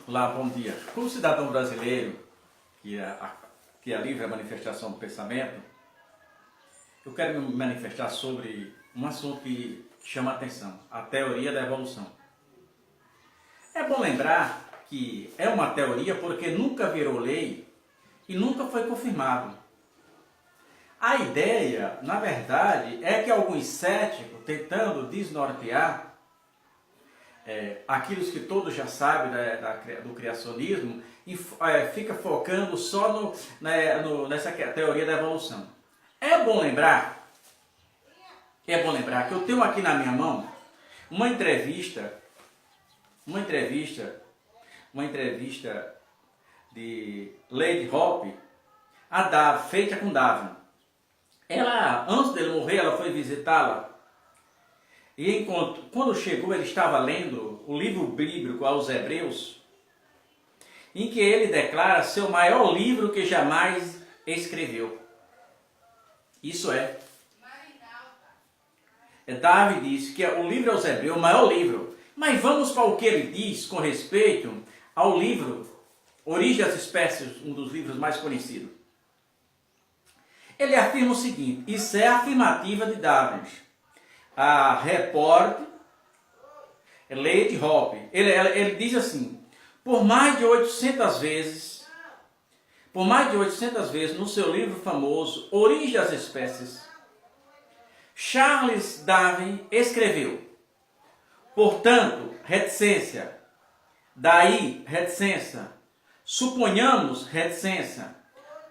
Olá, bom dia. Como cidadão brasileiro, que é livre a manifestação do pensamento, eu quero me manifestar sobre um assunto que chama a atenção, a teoria da evolução. É bom lembrar que é uma teoria porque nunca virou lei e nunca foi confirmado. A ideia, na verdade, é que alguns céticos, tentando desnortear aquilo que todos já sabem do criacionismo, fica focando só nessa teoria da evolução. É bom lembrar que eu tenho aqui na minha mão uma entrevista de Lady Hope, feita com Darwin. Ela, antes dele morrer, ela foi visitá-la. E quando chegou, ele estava lendo o livro bíblico aos Hebreus, em que ele declara ser o maior livro que jamais escreveu. Isso é. Davi disse que o livro aos Hebreus é o maior livro. Mas vamos para o que ele diz com respeito ao livro Origem das Espécies, um dos livros mais conhecidos. Ele afirma o seguinte: isso é a afirmativa de Darwin. A repórter Lady Hope, ele diz assim: por mais de 800 vezes no seu livro famoso Origem das Espécies, Charles Darwin escreveu: portanto, reticência, daí reticência, suponhamos reticência,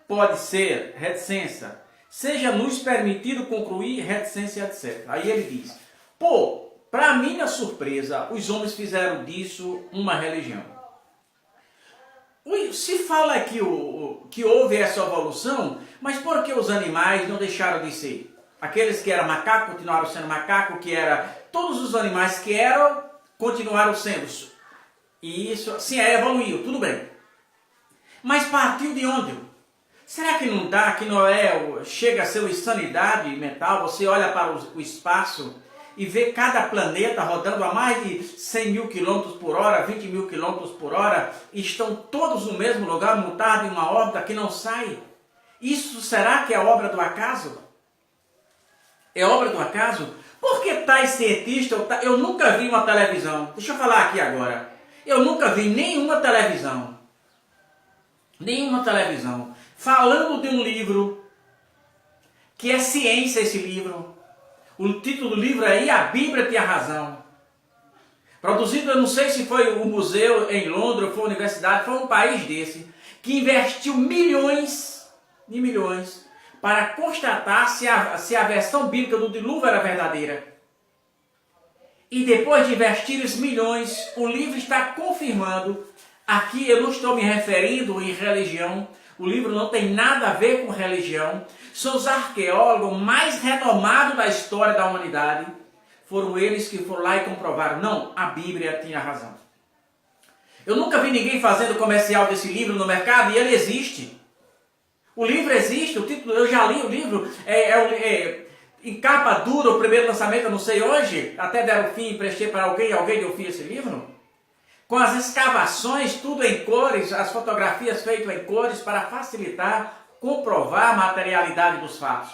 pode ser reticência, seja-nos permitido concluir reticência, etc. Aí ele diz: para minha surpresa, os homens fizeram disso uma religião. Se fala que houve essa evolução, mas por que os animais não deixaram de ser? Aqueles que eram macaco continuaram sendo macaco, todos os animais que eram continuaram sendo. E isso, sim, evoluiu, tudo bem. Mas partiu de onde? Será que não dá, chega a ser uma insanidade mental? Você olha para o espaço e vê cada planeta rodando a mais de 100 mil quilômetros por hora, 20 mil quilômetros por hora, e estão todos no mesmo lugar, montados em uma órbita que não sai. Isso será que é obra do acaso? É obra do acaso? Porque tais cientistas, eu nunca vi uma televisão, deixa eu falar aqui agora, eu nunca vi nenhuma televisão, falando de um livro, que é ciência esse livro. O título do livro é E a Bíblia Tem a Razão. Produzido, eu não sei se foi o museu em Londres, ou foi a universidade, foi um país desse, que investiu milhões de milhões para constatar se a versão bíblica do dilúvio era verdadeira. E depois de investir os milhões, o livro está confirmando. Aqui eu não estou me referindo em religião, o livro não tem nada a ver com religião. São os arqueólogos mais renomados da história da humanidade. Foram eles que foram lá e comprovaram: não, a Bíblia tinha razão. Eu nunca vi ninguém fazendo comercial desse livro no mercado, e ele existe. O livro existe, o título, eu já li o livro, em capa dura, o primeiro lançamento, eu não sei hoje, até deram fim e emprestei para alguém deu fim a esse livro. Com as escavações, tudo em cores, as fotografias feitas em cores para facilitar, comprovar a materialidade dos fatos.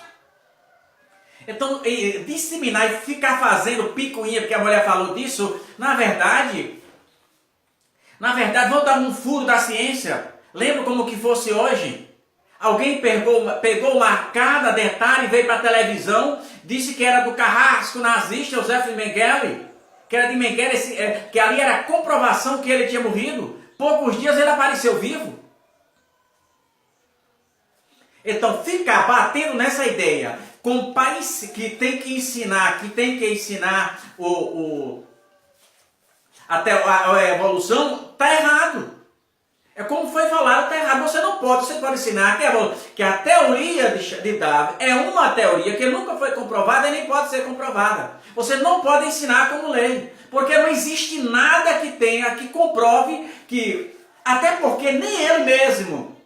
Então, disseminar e ficar fazendo picuinha, porque a mulher falou disso, na verdade, vou dar um furo da ciência. Lembra como que fosse hoje? Alguém pegou cada detalhe, veio para a televisão, disse que era do carrasco nazista, Joseph Mengele, que era de Mengele, que ali era a comprovação que ele tinha morrido. Poucos dias ele apareceu vivo. Então, ficar batendo nessa ideia, com pais que tem que ensinar, a evolução, está errado. É como foi falado, está errado. Você pode ensinar que a teoria de Darwin é uma teoria que nunca foi comprovada e nem pode ser comprovada. Você não pode ensinar como lei, porque não existe nada que comprove que, até porque nem ele mesmo,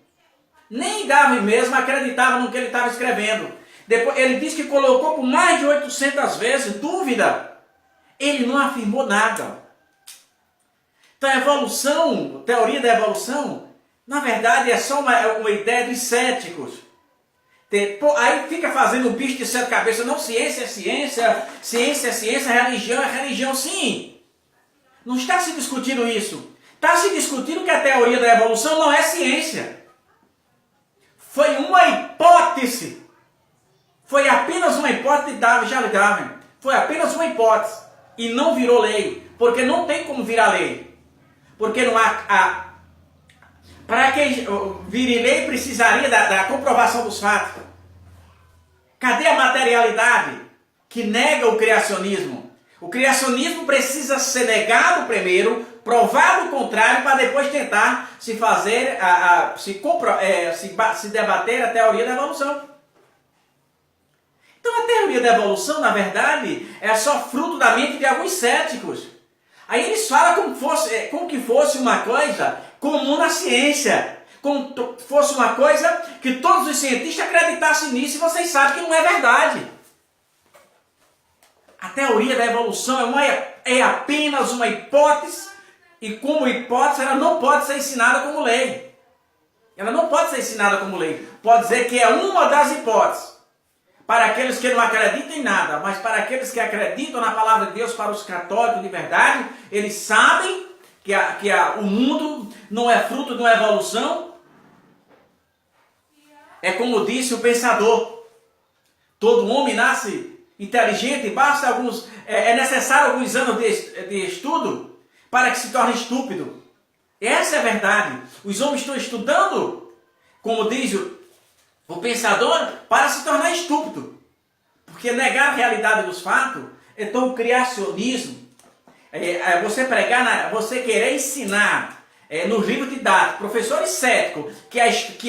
nem Darwin mesmo acreditava no que ele estava escrevendo. Depois, ele disse que colocou por mais de 800 vezes dúvida. Ele não afirmou nada. Então a evolução, teoria da evolução, na verdade é só uma ideia dos céticos. Aí fica fazendo um bicho de sete cabeças. Não, ciência é ciência, ciência é ciência, religião é religião, sim. Não está se discutindo isso. Está se discutindo que a teoria da evolução não é ciência. Foi uma hipótese. Foi apenas uma hipótese de Charles Darwin. Foi apenas uma hipótese. E não virou lei. Porque não tem como virar lei. Porque não há... Para que vire lei precisaria da comprovação dos fatos. Cadê a materialidade que nega o criacionismo? O criacionismo precisa ser negado primeiro, provado o contrário, para depois tentar se fazer, se debater a teoria da evolução. Então a teoria da evolução, na verdade, é só fruto da mente de alguns céticos. Aí eles falam como que fosse uma coisa comum na ciência, como fosse uma coisa que todos os cientistas acreditassem nisso, e vocês sabem que não é verdade. A teoria da evolução é apenas uma hipótese, e como hipótese ela não pode ser ensinada como lei. Ela não pode ser ensinada como lei. Pode dizer que é uma das hipóteses. Para aqueles que não acreditam em nada, mas para aqueles que acreditam na palavra de Deus, para os católicos de verdade, eles sabem que o mundo não é fruto de uma evolução. É como disse o pensador: todo homem nasce inteligente, é necessário alguns anos de estudo para que se torne estúpido. Essa é a verdade. Os homens estão estudando, como diz o pensador, para se tornar estúpido. Porque negar a realidade dos fatos, então o criacionismo, você querer ensinar nos livros didáticos, professores céticos, que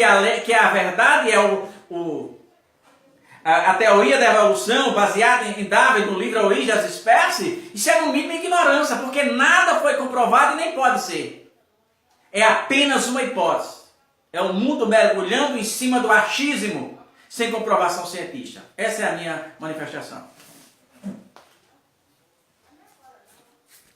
a verdade é a teoria da evolução baseada em Darwin, no livro A Origem das Espécies, isso é no mínimo ignorância, porque nada foi comprovado e nem pode ser. É apenas uma hipótese. É o mundo mergulhando em cima do achismo, sem comprovação científica. Essa é a minha manifestação.